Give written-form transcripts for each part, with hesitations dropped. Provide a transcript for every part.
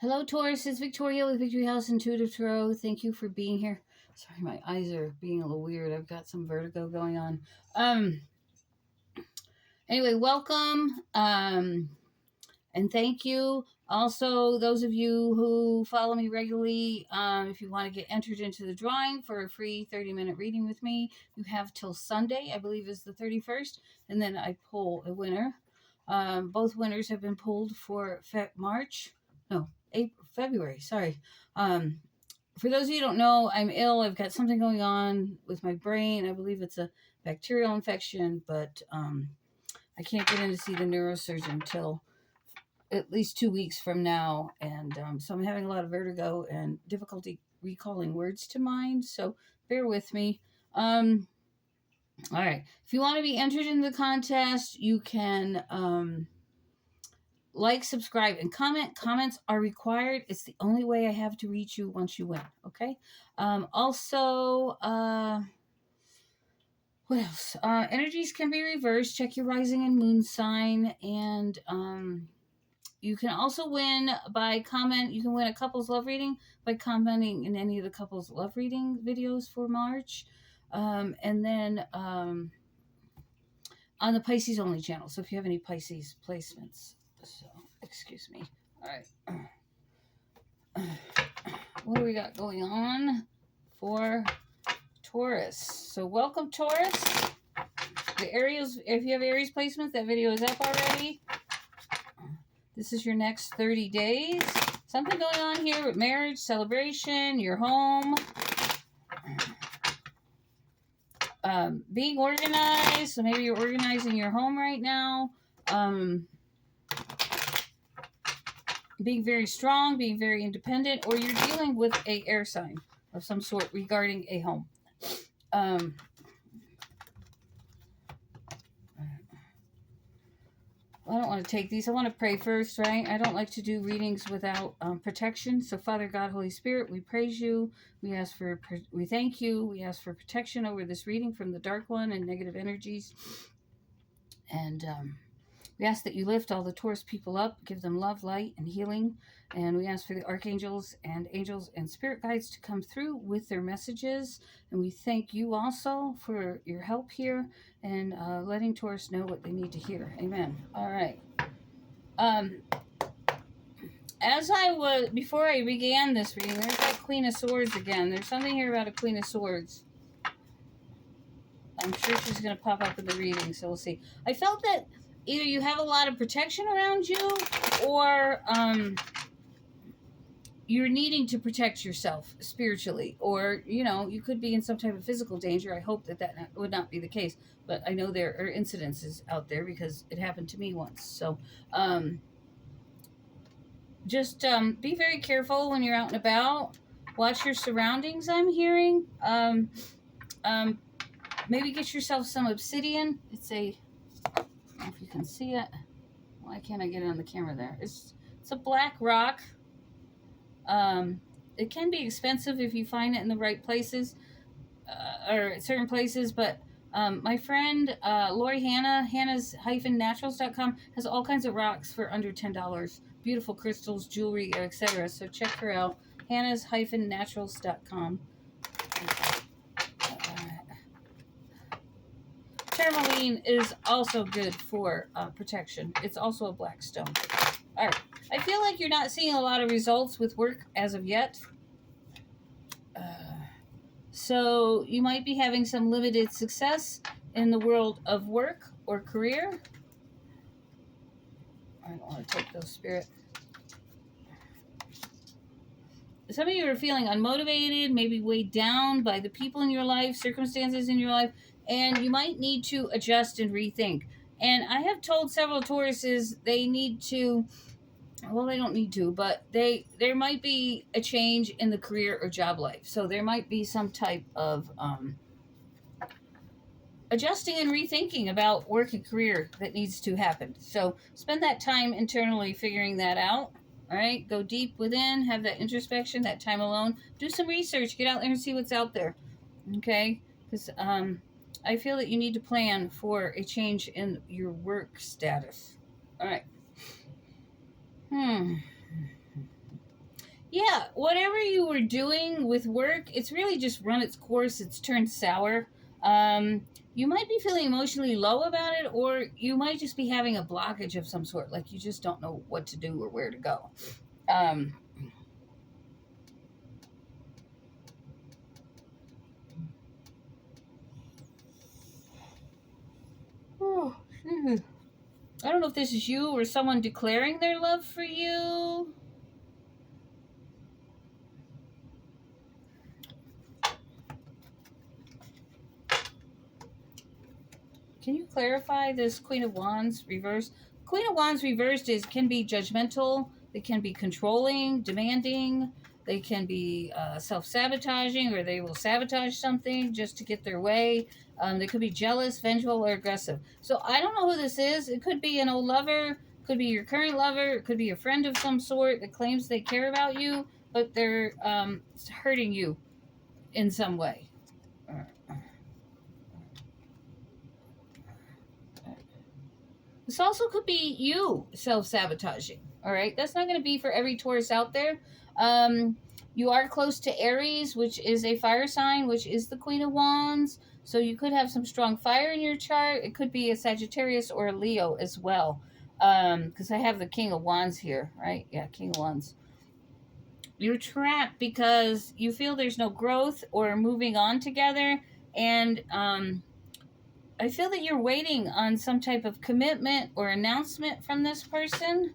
Hello, Taurus. It's Victoria with Victory House Intuitive Tarot. Thank you for being here. Sorry, my eyes are being a little weird. I've got some vertigo going on. Anyway, welcome. And thank you. Also, those of you who follow me regularly, if you want to get entered into the drawing for a free 30-minute reading with me, you have till Sunday, I believe is the 31st, and then I pull a winner. Both winners have been pulled for February, sorry. For those of you who don't know, I'm ill. I've got something going on with my brain. I believe it's a bacterial infection, but I can't get in to see the neurosurgeon until at least 2 weeks from now. And so I'm having a lot of vertigo and difficulty recalling words to mind. So bear with me. All right. If you want to be entered in the contest, you can like, subscribe, and comment. Comments are required. It's the only way I have to reach you once you win. Okay. Also, what else? Energies can be reversed. Check your rising and moon sign. And you can also win by comment. You can win a couples love reading by commenting in any of the couples love reading videos for March. And then on the Pisces only channel. So if you have any Pisces placements. So, excuse me. All right. What do we got going on for Taurus? So welcome, Taurus. The Aries, if you have Aries placements, that video is up already. This is your next 30 days. Something going on here with marriage, celebration, your home. Being organized. So maybe you're organizing your home right now. Being very strong, being very independent, or you're dealing with a air sign of some sort regarding a home. I don't want to take these. I want to pray first, right? I don't like to do readings without protection. So, Father God, Holy Spirit, we praise you. We thank you. We ask for protection over this reading from the dark one and negative energies. And we ask that you lift all the Taurus people up, give them love, light, and healing. And we ask for the archangels and angels and spirit guides to come through with their messages. And we thank you also for your help here and letting Taurus know what they need to hear. Amen. All right. Before I began this reading, there's that Queen of Swords again. There's something here about a Queen of Swords. I'm sure she's going to pop up in the reading, so we'll see. I felt that either you have a lot of protection around you or you're needing to protect yourself spiritually, or, you could be in some type of physical danger. I hope that would not be the case, but I know there are incidences out there because it happened to me once. So just be very careful when you're out and about. Watch your surroundings, I'm hearing. Maybe get yourself some obsidian. It's I don't know if you can see it. Why can't I get it on the camera there? It's a black rock. It can be expensive if you find it in the right places or at certain places, but my friend Lori Hannah's-naturals.com has all kinds of rocks for under $10. Beautiful crystals, jewelry, etc. So check her out. Hannah's-naturals.com. Tourmaline is also good for protection. It's also a black stone. All right. I feel like you're not seeing a lot of results with work as of yet. So you might be having some limited success in the world of work or career. I don't want to take those, Spirit. Some of you are feeling unmotivated, maybe weighed down by the people in your life, circumstances in your life, and you might need to adjust and rethink. And I have told several Tauruses they need to, well, they don't need to, but there might be a change in the career or job life. So there might be some type of adjusting and rethinking about work and career that needs to happen. So spend that time internally figuring that out. All right, go deep within, have that introspection, that time alone. Do some research, get out there and see what's out there, okay? Because I feel that you need to plan for a change in your work status. All right. Yeah, whatever you were doing with work, it's really just run its course. It's turned sour. You might be feeling emotionally low about it, or you might just be having a blockage of some sort. Like you just don't know what to do or where to go. Um, oh, I don't know if this is you or someone declaring their love for you. Can you clarify this Queen of Wands reversed? Queen of Wands reversed can be judgmental. They can be controlling, demanding. They can be self-sabotaging, or they will sabotage something just to get their way. They could be jealous, vengeful, or aggressive. So I don't know who this is. It could be an old lover. Could be your current lover. It could be a friend of some sort that claims they care about you, but they're hurting you in some way. This also could be you self-sabotaging. All right, that's not going to be for every Taurus out there. You are close to Aries, which is a fire sign, which is the Queen of Wands. So you could have some strong fire in your chart. It could be a Sagittarius or a Leo as well. Because I have the King of Wands here, right? Yeah, King of Wands. You're trapped because you feel there's no growth or moving on together, and I feel that you're waiting on some type of commitment or announcement from this person,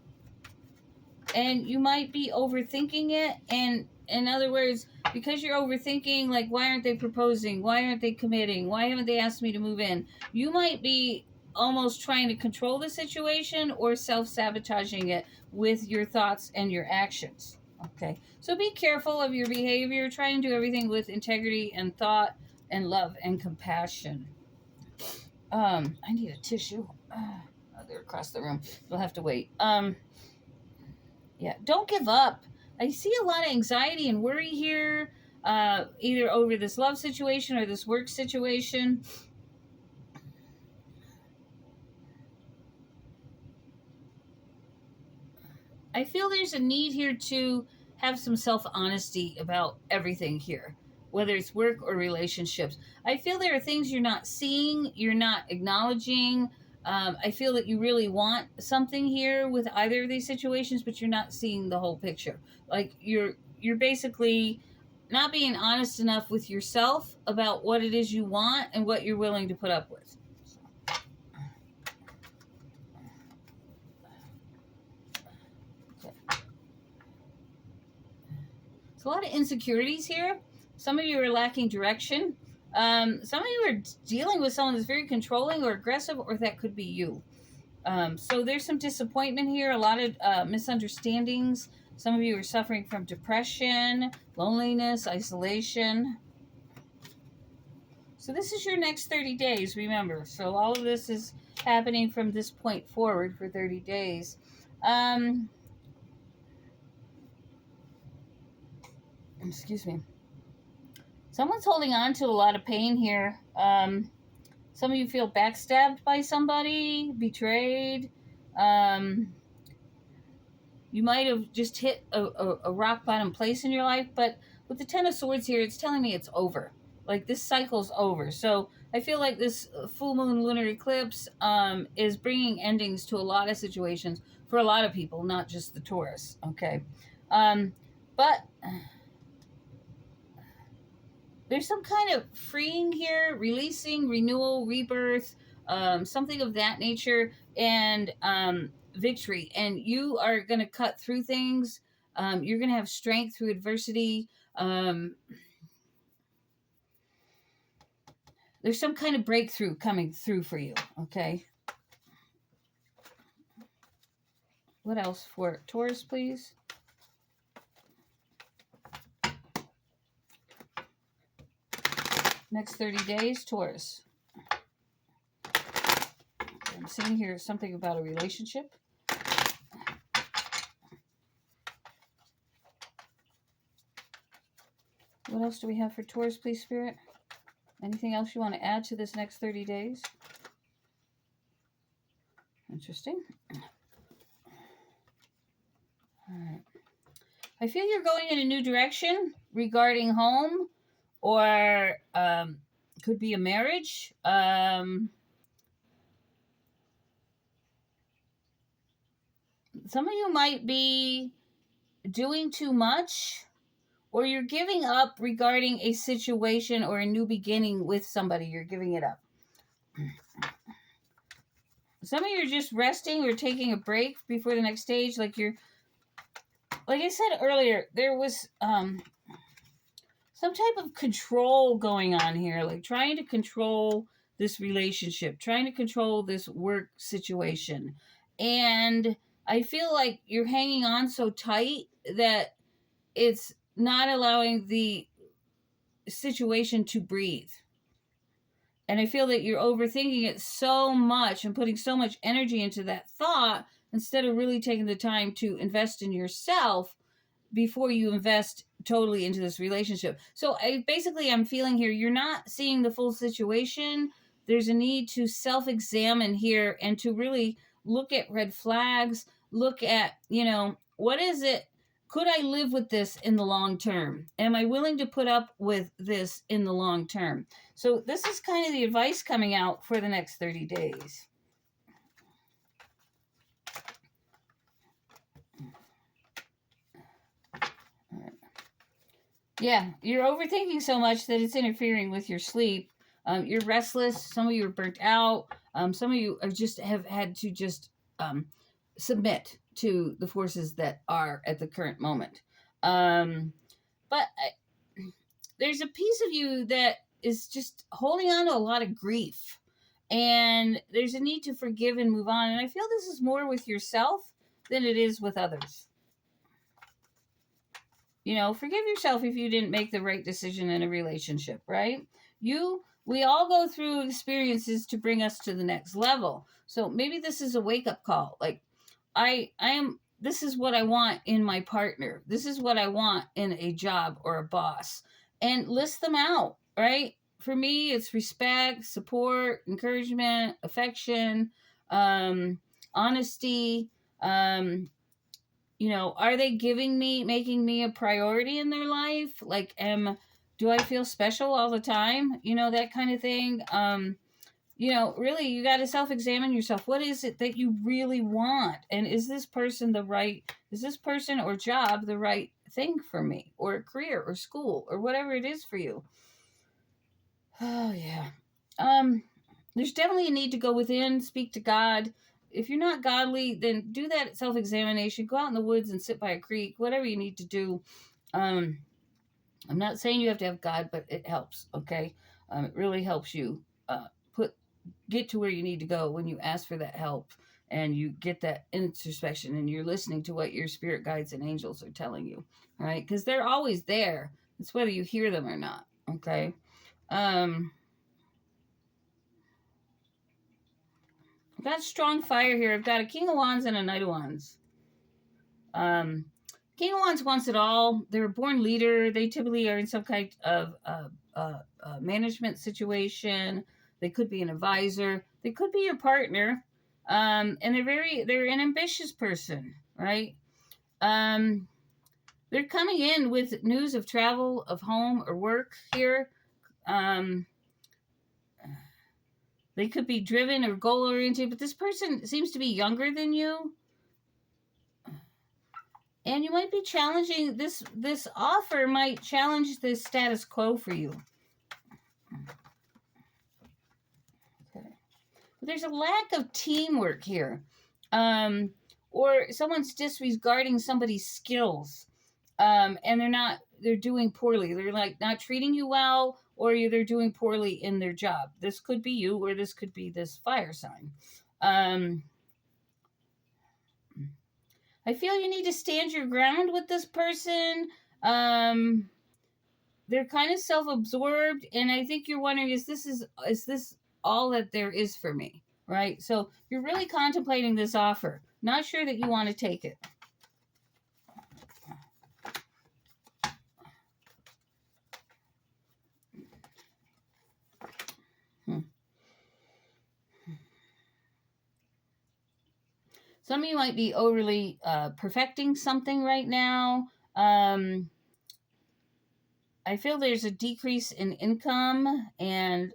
and you might be overthinking it. And in other words, because you're overthinking, like, why aren't they proposing? Why aren't they committing? Why haven't they asked me to move in? You might be almost trying to control the situation or self-sabotaging it with your thoughts and your actions. Okay, so be careful of your behavior. Try and do everything with integrity and thought and love and compassion. I need a tissue. They're across the room. You'll have to wait. Yeah, don't give up. I see a lot of anxiety and worry here, either over this love situation or this work situation. I feel there's a need here to have some self-honesty about everything here, whether it's work or relationships. I feel there are things you're not seeing, you're not acknowledging. I feel that you really want something here with either of these situations, but you're not seeing the whole picture. Like you're basically not being honest enough with yourself about what it is you want and what you're willing to put up with. There's a lot of insecurities here. Some of you are lacking direction. Some of you are dealing with someone that's very controlling or aggressive, or that could be you. So there's some disappointment here, a lot of misunderstandings. Some of you are suffering from depression, loneliness, isolation. So this is your next 30 days, remember. So all of this is happening from this point forward for 30 days. Excuse me. Someone's holding on to a lot of pain here. Some of you feel backstabbed by somebody, betrayed. You might have just hit a rock bottom place in your life, but with the Ten of Swords here, it's telling me it's over. Like, this cycle's over. So I feel like this full moon lunar eclipse is bringing endings to a lot of situations for a lot of people, not just the Taurus, okay? But there's some kind of freeing here, releasing, renewal, rebirth, something of that nature, and victory. And you are going to cut through things. You're going to have strength through adversity. There's some kind of breakthrough coming through for you, okay? What else for Taurus, please? Next 30 days, Taurus. I'm seeing here something about a relationship. What else do we have for Taurus, please, Spirit? Anything else you want to add to this next 30 days? Interesting. All right. I feel you're going in a new direction regarding home, or could be a marriage. Some of you might be doing too much, or you're giving up regarding a situation or a new beginning with somebody. You're giving it up. Some of you are just resting or taking a break before the next stage. Like I said earlier, there was some type of control going on here, like trying to control this relationship, trying to control this work situation. And I feel like you're hanging on so tight that it's not allowing the situation to breathe. And I feel that you're overthinking it so much and putting so much energy into that thought instead of really taking the time to invest in yourself before you invest totally into this relationship. So I'm feeling here, you're not seeing the full situation. There's a need to self-examine here and to really look at red flags, look at, what is it? Could I live with this in the long term? Am I willing to put up with this in the long term? So this is kind of the advice coming out for the next 30 days. Yeah, you're overthinking so much that it's interfering with your sleep. You're restless. Some of you are burnt out. Some of you are have had to submit to the forces that are at the current moment. But there's a piece of you that is just holding on to a lot of grief. And there's a need to forgive and move on. And I feel this is more with yourself than it is with others. Forgive yourself if you didn't make the right decision in a relationship, right? We all go through experiences to bring us to the next level. So maybe this is a wake-up call. Like, this is what I want in my partner. This is what I want in a job or a boss. And list them out, right? For me, it's respect, support, encouragement, affection, honesty, are they making me a priority in their life? Like, do I feel special all the time? That kind of thing. Really, you got to self-examine yourself. What is it that you really want? And is this person or job the right thing for me, or career or school or whatever it is for you? Oh, yeah. There's definitely a need to go within, speak to God. If you're not godly, then do that self-examination. Go out in the woods and sit by a creek, whatever you need to do. I'm not saying you have to have God, but it helps, okay? It really helps you get to where you need to go when you ask for that help and you get that introspection and you're listening to what your spirit guides and angels are telling you, all right? Because they're always there. It's whether you hear them or not, okay? I've got strong fire here. I've got a King of Wands and a Knight of Wands. King of Wands wants it all. They're a born leader. They typically are in some kind of management situation. They could be an advisor. They could be your partner. And they're an ambitious person, right? They're coming in with news of travel, of home or work here. They could be driven or goal-oriented, but this person seems to be younger than you. And you might be challenging, this offer might challenge the status quo for you. Okay. But there's a lack of teamwork here. Or someone's disregarding somebody's skills. And they're doing poorly. They're like not treating you well, or they're doing poorly in their job. This could be you, or this could be this fire sign. I feel you need to stand your ground with this person. They're kind of self-absorbed, and I think you're wondering, is this all that there is for me, right? So you're really contemplating this offer. Not sure that you want to take it. Some of you might be overly perfecting something right now. I feel there's a decrease in income, and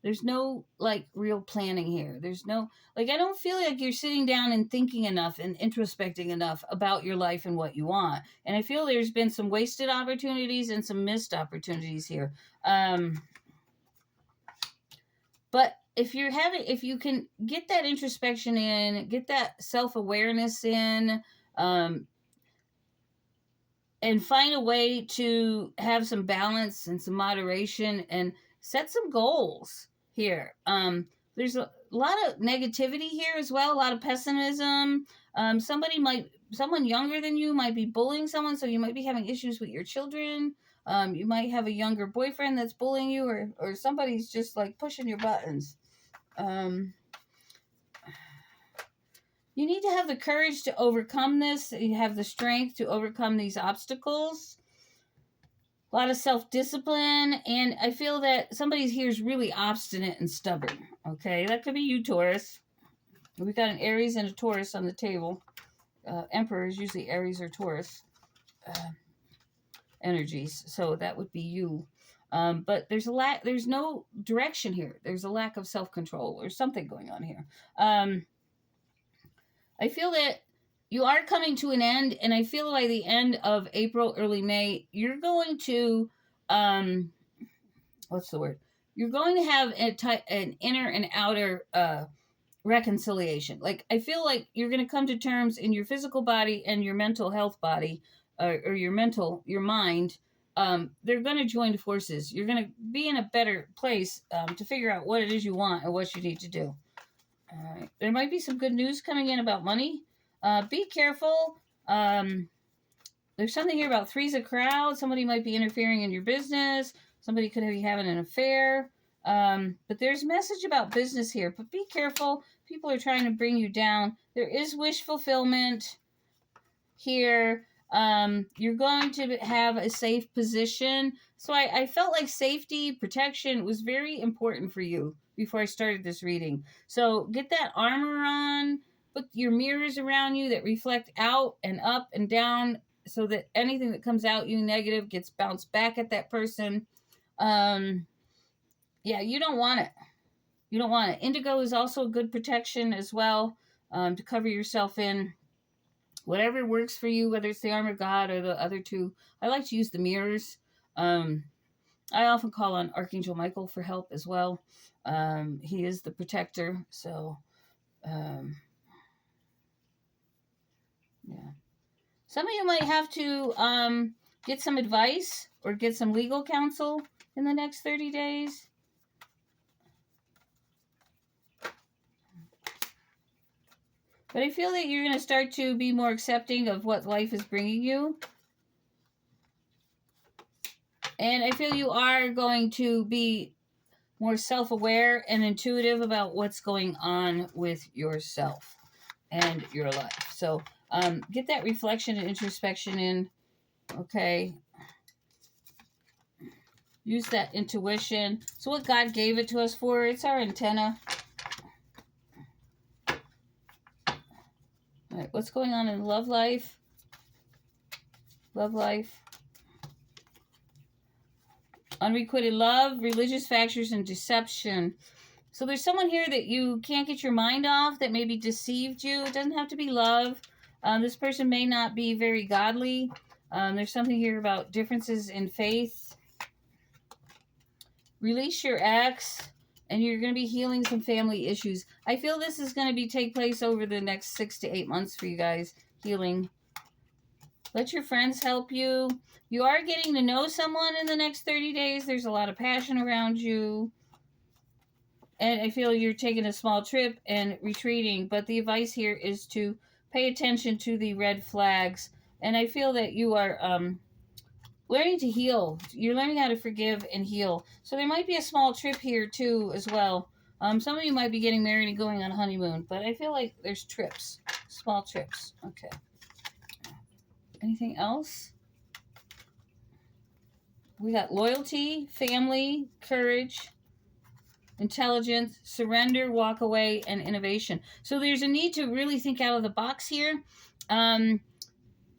there's no like real planning here. There's no, like, I don't feel like you're sitting down and thinking enough and introspecting enough about your life and what you want. And I feel there's been some wasted opportunities and some missed opportunities here. But if you can get that introspection in, get that self-awareness in, and find a way to have some balance and some moderation and set some goals here. There's a lot of negativity here as well, a lot of pessimism. Someone younger than you might be bullying someone, so you might be having issues with your children. You might have a younger boyfriend that's bullying you, or somebody's just like pushing your buttons. You need to have the courage to overcome this. You have the strength to overcome these obstacles. A lot of self-discipline. And I feel that somebody here is really obstinate and stubborn. Okay, that could be you, Taurus. We got an Aries and a Taurus on the table. Emperor is usually Aries or Taurus energies. So that would be you. But there's no direction here. There's a lack of self-control or something going on here. I feel that you are coming to an end, and I feel by the end of April, early May, you're going to, what's the word? You're going to have an inner and outer reconciliation. Like, I feel like you're going to come to terms in your physical body and your mental health body, or your mind. They're going to join forces. You're going to be in a better place to figure out what it is you want and what you need to do. All right. There might be some good news coming in about money. Be careful. There's something here about threes of crowds. Somebody might be interfering in your business. Somebody could be having an affair. But there's a message about business here. But be careful. People are trying to bring you down. There is wish fulfillment here. You're going to have a safe position. So I felt like safety, protection was very important for you before I started this reading. So get that armor on, put your mirrors around you that reflect out and up and down so that anything that comes out you negative gets bounced back at that person. Yeah, you don't want it. You don't want it. Indigo is also good protection as well, to cover yourself in. Whatever works for you, whether it's the armor of God or the other two. I like to use the mirrors. I often call on Archangel Michael for help as well. He is the protector. So, yeah. Some of you might have to get some advice or get some legal counsel in the next 30 days. But I feel that you're going to start to be more accepting of what life is bringing you. And I feel you are going to be more self-aware and intuitive about what's going on with yourself and your life. So get that reflection and introspection in. Okay. Use that intuition. So what God gave it to us for, it's our antenna. All right, what's going on in love life? Love life. Unrequited love, religious factors, and deception. So there's someone here that you can't get your mind off that maybe deceived you. It doesn't have to be love. This person may not be very godly. There's something here about differences in faith. Release your ex, and you're going to be healing some family issues. I feel this is going to take place over the next 6 to 8 months for you guys, healing. Let your friends help you. You are getting to know someone in the next 30 days. There's a lot of passion around you. And I feel you're taking a small trip and retreating. But the advice here is to pay attention to the red flags. And I feel that you are learning to heal. You're learning how to forgive and heal. So there might be a small trip here too as well. Some of you might be getting married and going on a honeymoon. But I feel like there's trips. Small trips. Okay. Anything else? We got loyalty, family, courage, intelligence, surrender, walk away, and innovation. So there's a need to really think out of the box here.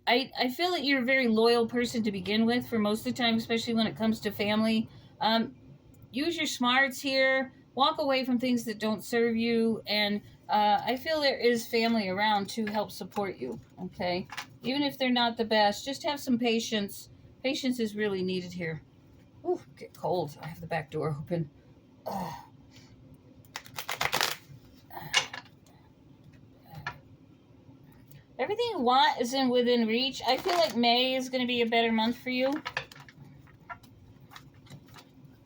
I feel that you're a very loyal person to begin with for most of the time, especially when it comes to family. Use your smarts here. Walk away from things that don't serve you, and I feel there is family around to help support you. Okay, even if they're not the best, just have some patience. Patience is really needed here. Ooh, get cold. I have the back door open. Ugh. Everything you want is within reach. I feel like May is going to be a better month for you.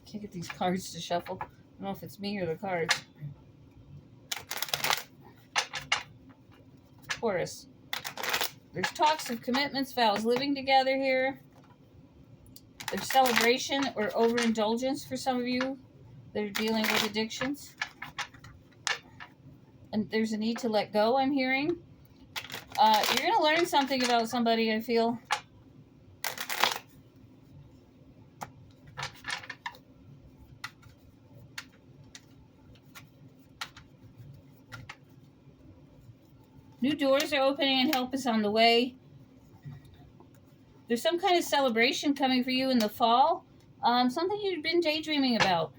Can't get these cards to shuffle. I don't know if it's me or the cards. Taurus. There's talks of commitments, vows, living together here. There's celebration or overindulgence for some of you that are dealing with addictions. And there's a need to let go, I'm hearing. You're going to learn something about somebody, I feel. New doors are opening and help is on the way. There's some kind of celebration coming for you in the fall. Something you've been daydreaming about.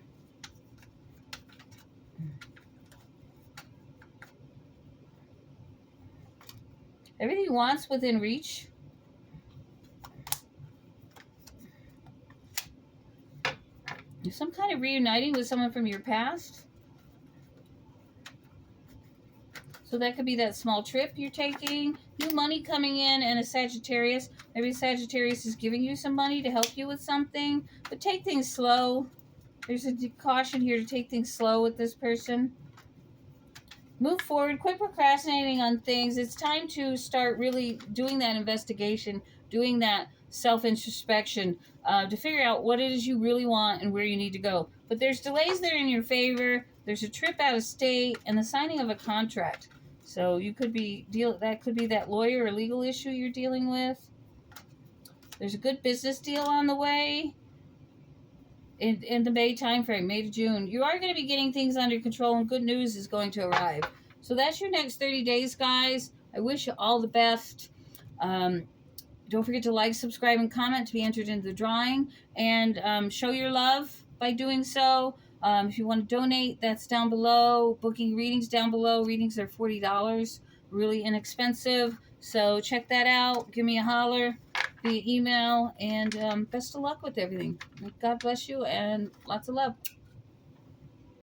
Everything you want's within reach. There's some kind of reuniting with someone from your past. So that could be that small trip you're taking, new money coming in, and a Sagittarius. Maybe Sagittarius is giving you some money to help you with something, but take things slow. There's a caution here to take things slow with this person. Move forward. Quit procrastinating on things. It's time to start really doing that investigation, doing that self-introspection to figure out what it is you really want and where you need to go. But there's delays that are in your favor. There's a trip out of state and the signing of a contract. So you could be that could be that lawyer or legal issue you're dealing with. There's a good business deal on the way in the May timeframe, May to June. You are going to be getting things under control, and good news is going to arrive. So that's your next 30 days, guys. I wish you all the best. Don't forget to like, subscribe, and comment to be entered into the drawing. And show your love by doing so. If you want to donate, that's down below. Booking readings down below. Readings are $40. Really inexpensive. So check that out. Give me a holler via email. And best of luck with everything. God bless you and lots of love.